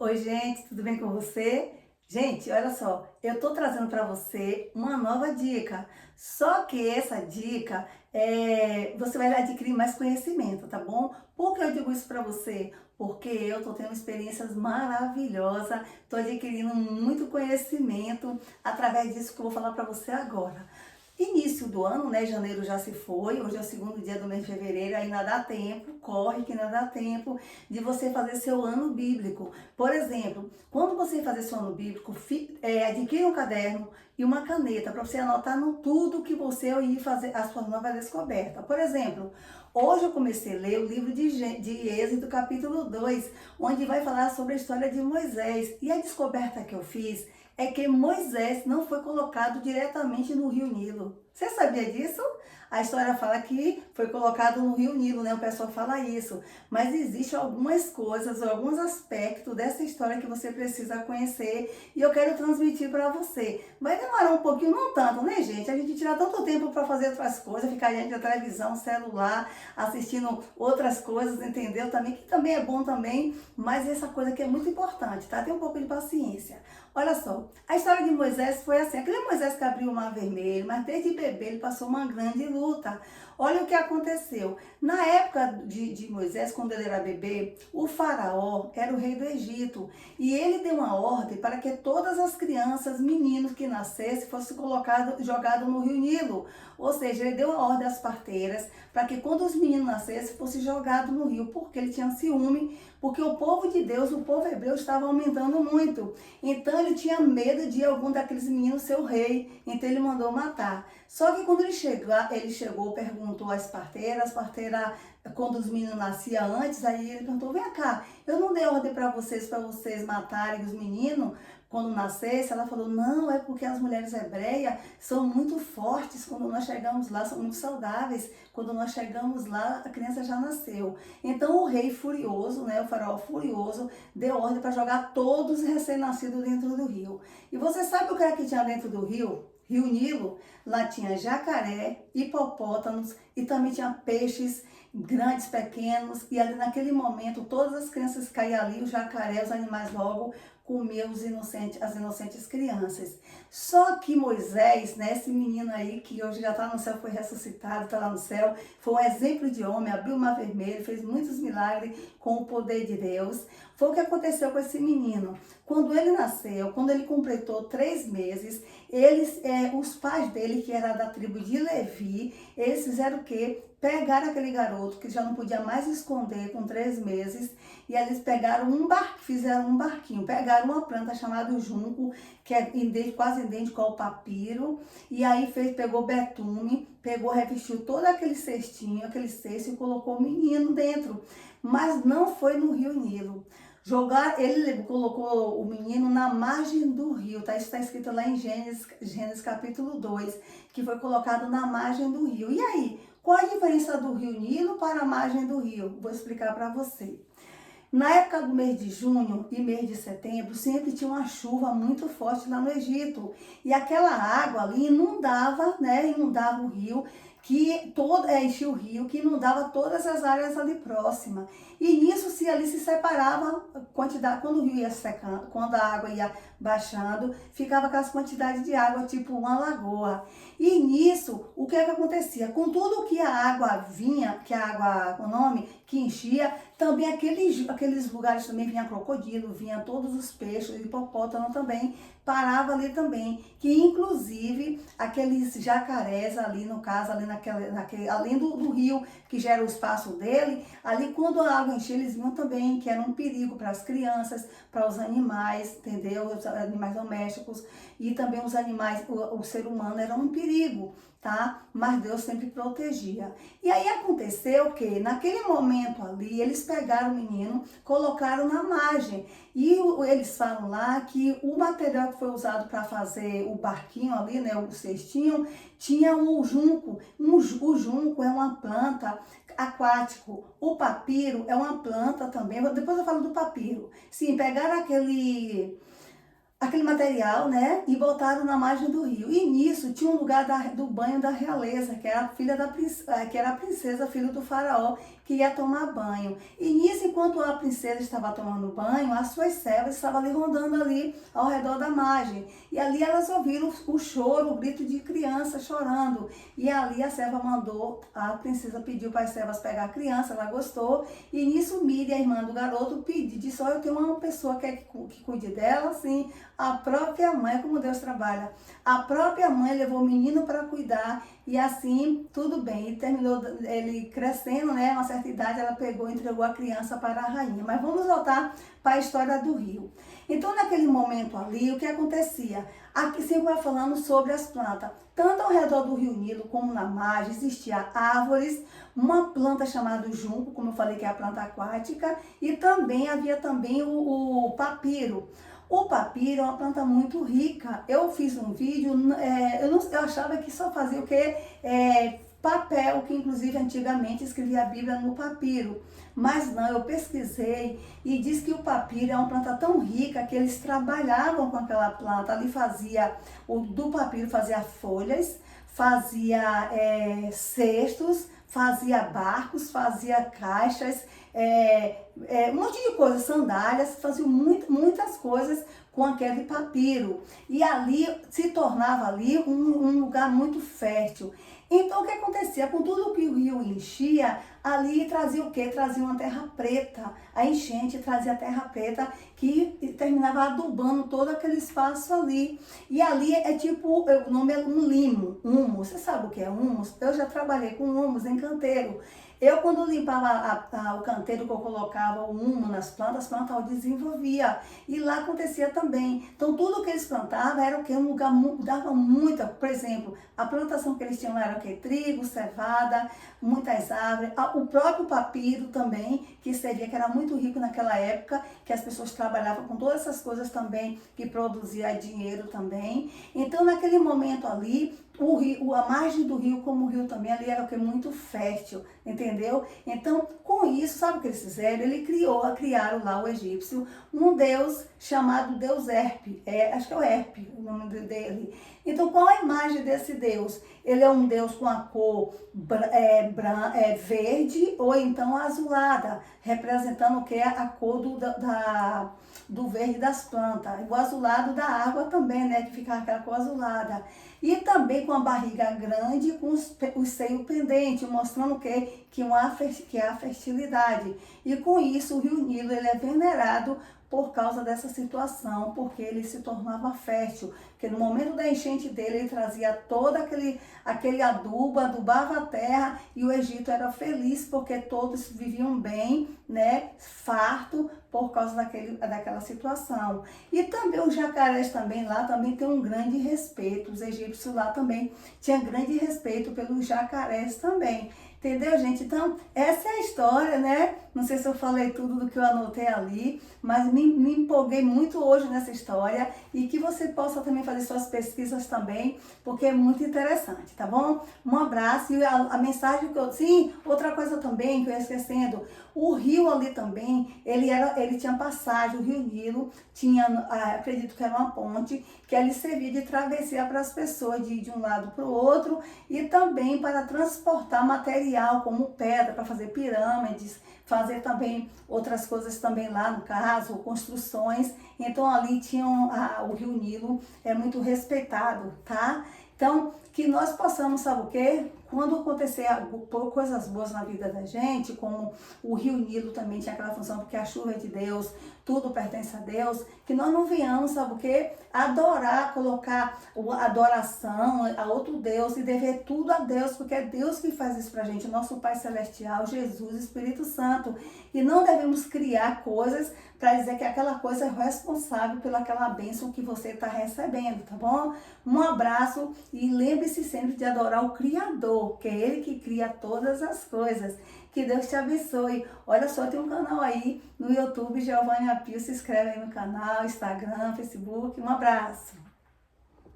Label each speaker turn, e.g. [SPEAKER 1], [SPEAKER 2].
[SPEAKER 1] Oi, gente, tudo bem com você? Gente, olha só, eu tô trazendo para você uma nova dica. Só que essa dica você vai adquirir mais conhecimento, tá bom? Por que eu digo isso para você? Porque eu tô tendo experiências maravilhosas, tô adquirindo muito conhecimento através disso que eu vou falar para você agora. Início do ano, né? Janeiro já se foi, hoje é o segundo dia do mês de fevereiro, ainda dá tempo, corre que ainda dá tempo de você fazer seu ano bíblico. Por exemplo, quando você fazer seu ano bíblico, adquire um caderno e uma caneta para você anotar no tudo que você ir fazer a sua nova descoberta. Por exemplo, hoje eu comecei a ler o livro de Êxodo, capítulo 2, onde vai falar sobre a história de Moisés. E a descoberta que eu fiz é que Moisés não foi colocado diretamente no Rio Nilo. Você sabia disso? A história fala que foi colocado no Rio Nilo, né? O pessoal fala isso. Mas existem algumas coisas, alguns aspectos dessa história que você precisa conhecer e eu quero transmitir para você. Vai demorar um pouquinho, não tanto, né, gente? A gente tira tanto tempo para fazer outras coisas, ficar diante da televisão, celular, assistindo outras coisas, entendeu? Também, que também é bom também, mas essa coisa aqui é muito importante, tá? Tem um pouco de paciência. Olha só, a história de Moisés foi assim, aquele Moisés que abriu o mar vermelho, mas desde bebê ele passou uma grande luta. Olha o que aconteceu. Na época de Moisés, quando ele era bebê, o faraó era o rei do Egito. E ele deu uma ordem para que todas as crianças, meninos que nascessem, fossem jogados no rio Nilo. Ou seja, ele deu a ordem às parteiras para que quando os meninos nascessem, fossem jogados no rio, porque ele tinha ciúme, porque o povo de Deus, o povo hebreu, estava aumentando muito. Então ele tinha medo de algum daqueles meninos ser o rei, então ele mandou matar. Só que quando ele chegou, perguntou às parteiras, quando os meninos nasciam antes, aí ele perguntou, vem cá, eu não dei ordem para vocês matarem os meninos quando nascesse? Ela falou, não, é porque as mulheres hebreias são muito fortes, quando nós chegamos lá, são muito saudáveis, quando nós chegamos lá, a criança já nasceu. Então o rei furioso, né, o faraó furioso, deu ordem para jogar todos os recém-nascidos dentro do rio. E você sabe o que era que tinha dentro do rio? Rio Nilo, lá tinha jacaré, hipopótamos e também tinha peixes grandes, pequenos, e ali naquele momento todas as crianças caíam ali, o jacaré, os animais logo comiam as inocentes crianças. Só que Moisés, né, esse menino aí que hoje já está no céu, foi ressuscitado, está lá no céu, foi um exemplo de homem, abriu o mar vermelho, fez muitos milagres com o poder de Deus. Foi o que aconteceu com esse menino. Quando ele nasceu, quando ele completou 3 meses, os pais dele, que era da tribo de Levi, eles fizeram o quê? Pegaram aquele garoto que já não podia mais esconder com 3 meses e eles pegaram fizeram um barquinho, pegaram uma planta chamada junco, que é quase idêntico ao papiro, e aí pegou betume, revestiu todo aquele cestinho, aquele cesto e colocou o menino dentro, mas não foi no Rio Nilo. Ele colocou o menino na margem do rio, tá? Isso está escrito lá em Gênesis capítulo 2, que foi colocado na margem do rio. E aí, qual a diferença do rio Nilo para a margem do rio? Vou explicar para você. Na época do mês de junho e mês de setembro, sempre tinha uma chuva muito forte lá no Egito. E aquela água ali inundava, né? Inundava o rio, enchia o rio, que inundava todas as áreas ali próximas. E nisso ali se separava a quantidade, quando o rio ia secando, quando a água ia baixando, ficava aquelas quantidades de água, tipo uma lagoa. E nisso, o que é que acontecia? Com tudo que a água vinha, que a água, o nome, que enchia, também aqueles lugares também vinha crocodilo, vinha todos os peixes, hipopótamo também, parava ali também, que inclusive aqueles jacarés ali, no caso, ali além do rio, que já era o espaço dele, ali quando a água enchia, eles vinham também, que era um perigo para as crianças, para os animais, entendeu? Os animais domésticos e também os animais, o ser humano era um perigo, tá? Mas Deus sempre protegia. E aí aconteceu que naquele momento ali, eles pegaram o menino, colocaram na margem. E eles falam lá que o material que foi usado para fazer o barquinho ali, né, o cestinho, tinha o junco. O junco é uma planta aquático. O papiro é uma planta também. Depois eu falo do papiro. Sim, pegaram aquele material, né, e botaram na margem do rio. E nisso tinha um lugar do banho da realeza, que era a princesa, filho do faraó, que ia tomar banho. E nisso, enquanto a princesa estava tomando banho, as suas servas estavam ali rondando ali ao redor da margem. E ali elas ouviram o choro, o grito de criança chorando. E ali a serva mandou, a princesa pediu para as servas pegar a criança, ela gostou. E nisso Miriam, a irmã do garoto, pediu, disse, olha, eu tenho uma pessoa que cuide dela, assim, a própria mãe, como Deus trabalha. A própria mãe levou o menino para cuidar e assim, tudo bem. E terminou ele crescendo, né? Uma certa idade, ela pegou e entregou a criança para a rainha. Mas vamos voltar para a história do rio. Então, naquele momento ali, o que acontecia? Aqui sempre vai falando sobre as plantas. Tanto ao redor do rio Nilo como na margem existia árvores, uma planta chamada junco, como eu falei que é a planta aquática, e também havia também o papiro. O papiro é uma planta muito rica. Eu fiz um vídeo, eu achava que só fazia o quê? Papel, que inclusive antigamente escrevia a Bíblia no papiro. Mas não, eu pesquisei e diz que o papiro é uma planta tão rica que eles trabalhavam com aquela planta. Ali do papiro fazia folhas, fazia cestos, fazia barcos, fazia caixas, um monte de coisas, sandálias, fazia muitas coisas com aquele papiro. E ali se tornava ali um lugar muito fértil. Então o que acontecia? Com tudo que o rio enchia, ali trazia o quê? Trazia uma terra preta. A enchente trazia terra preta que terminava adubando todo aquele espaço ali. E ali é tipo, o nome é um limo, humus. Você sabe o que é humus? Eu já trabalhei com humus em canteiro. Eu, quando limpava o canteiro, que eu colocava o humo nas plantas, as plantas desenvolvia. E lá acontecia também. Então, tudo que eles plantavam era o quê? Um lugar dava muita. Por exemplo, a plantação que eles tinham lá era o quê? Trigo, cevada, muitas árvores. O próprio papiro também, que seria, que era muito rico naquela época, que as pessoas trabalhavam com todas essas coisas também, que produzia dinheiro também. Então, naquele momento ali, o rio, a margem do rio, como o rio também, ali era o que? Muito fértil, entendeu? Então, com isso, sabe o que eles fizeram? Criaram lá o egípcio, um deus chamado Deus Herpe, acho que é o Herpe, o nome dele. Então, qual a imagem desse deus? Ele é um deus com a cor verde ou então azulada, representando o que é a cor do verde das plantas. O azulado da água também, né, que fica aquela cor azulada. E também com a barriga grande, com os seios pendentes, mostrando que é a fertilidade. E com isso, o rio Nilo ele é venerado por causa dessa situação, porque ele se tornava fértil. Porque no momento da enchente dele, ele trazia todo aquele adubo, adubava a terra, e o Egito era feliz porque todos viviam bem, né, farto, por causa daquela situação. E também os jacarés também lá também tem um grande respeito. Os egípcios lá também tinham grande respeito pelos jacarés também. Entendeu, gente? Então, essa é a história, né? Não sei se eu falei tudo do que eu anotei ali, mas me empolguei muito hoje nessa história e que você possa também fazer suas pesquisas também, porque é muito interessante, tá bom? Um abraço e a mensagem que eu... Sim, outra coisa também que eu ia esquecendo, o rio ali também, ele tinha passagem, o rio Nilo tinha, acredito que era uma ponte, que ele servia de travessia para as pessoas de um lado para o outro e também para transportar material como pedra, para fazer pirâmides, fazer também outras coisas também lá no caso, construções. Então ali tinham o rio Nilo é muito respeitado, tá? Então, que nós possamos, sabe o quê? Quando acontecer coisas boas na vida da gente, como o rio Nilo também tinha aquela função, porque a chuva é de Deus, tudo pertence a Deus, que nós não venhamos, sabe o quê? Adorar, colocar a adoração a outro Deus e dever tudo a Deus, porque é Deus que faz isso pra gente, nosso Pai Celestial, Jesus, Espírito Santo. E não devemos criar coisas para dizer que aquela coisa é responsável pelaquela bênção que você está recebendo, tá bom? Um abraço e lembre-se sempre de adorar o Criador, que é Ele que cria todas as coisas. Que Deus te abençoe. Olha só, tem um canal aí no YouTube, Giovânia Pio, se inscreve aí no canal, Instagram, Facebook. Um abraço.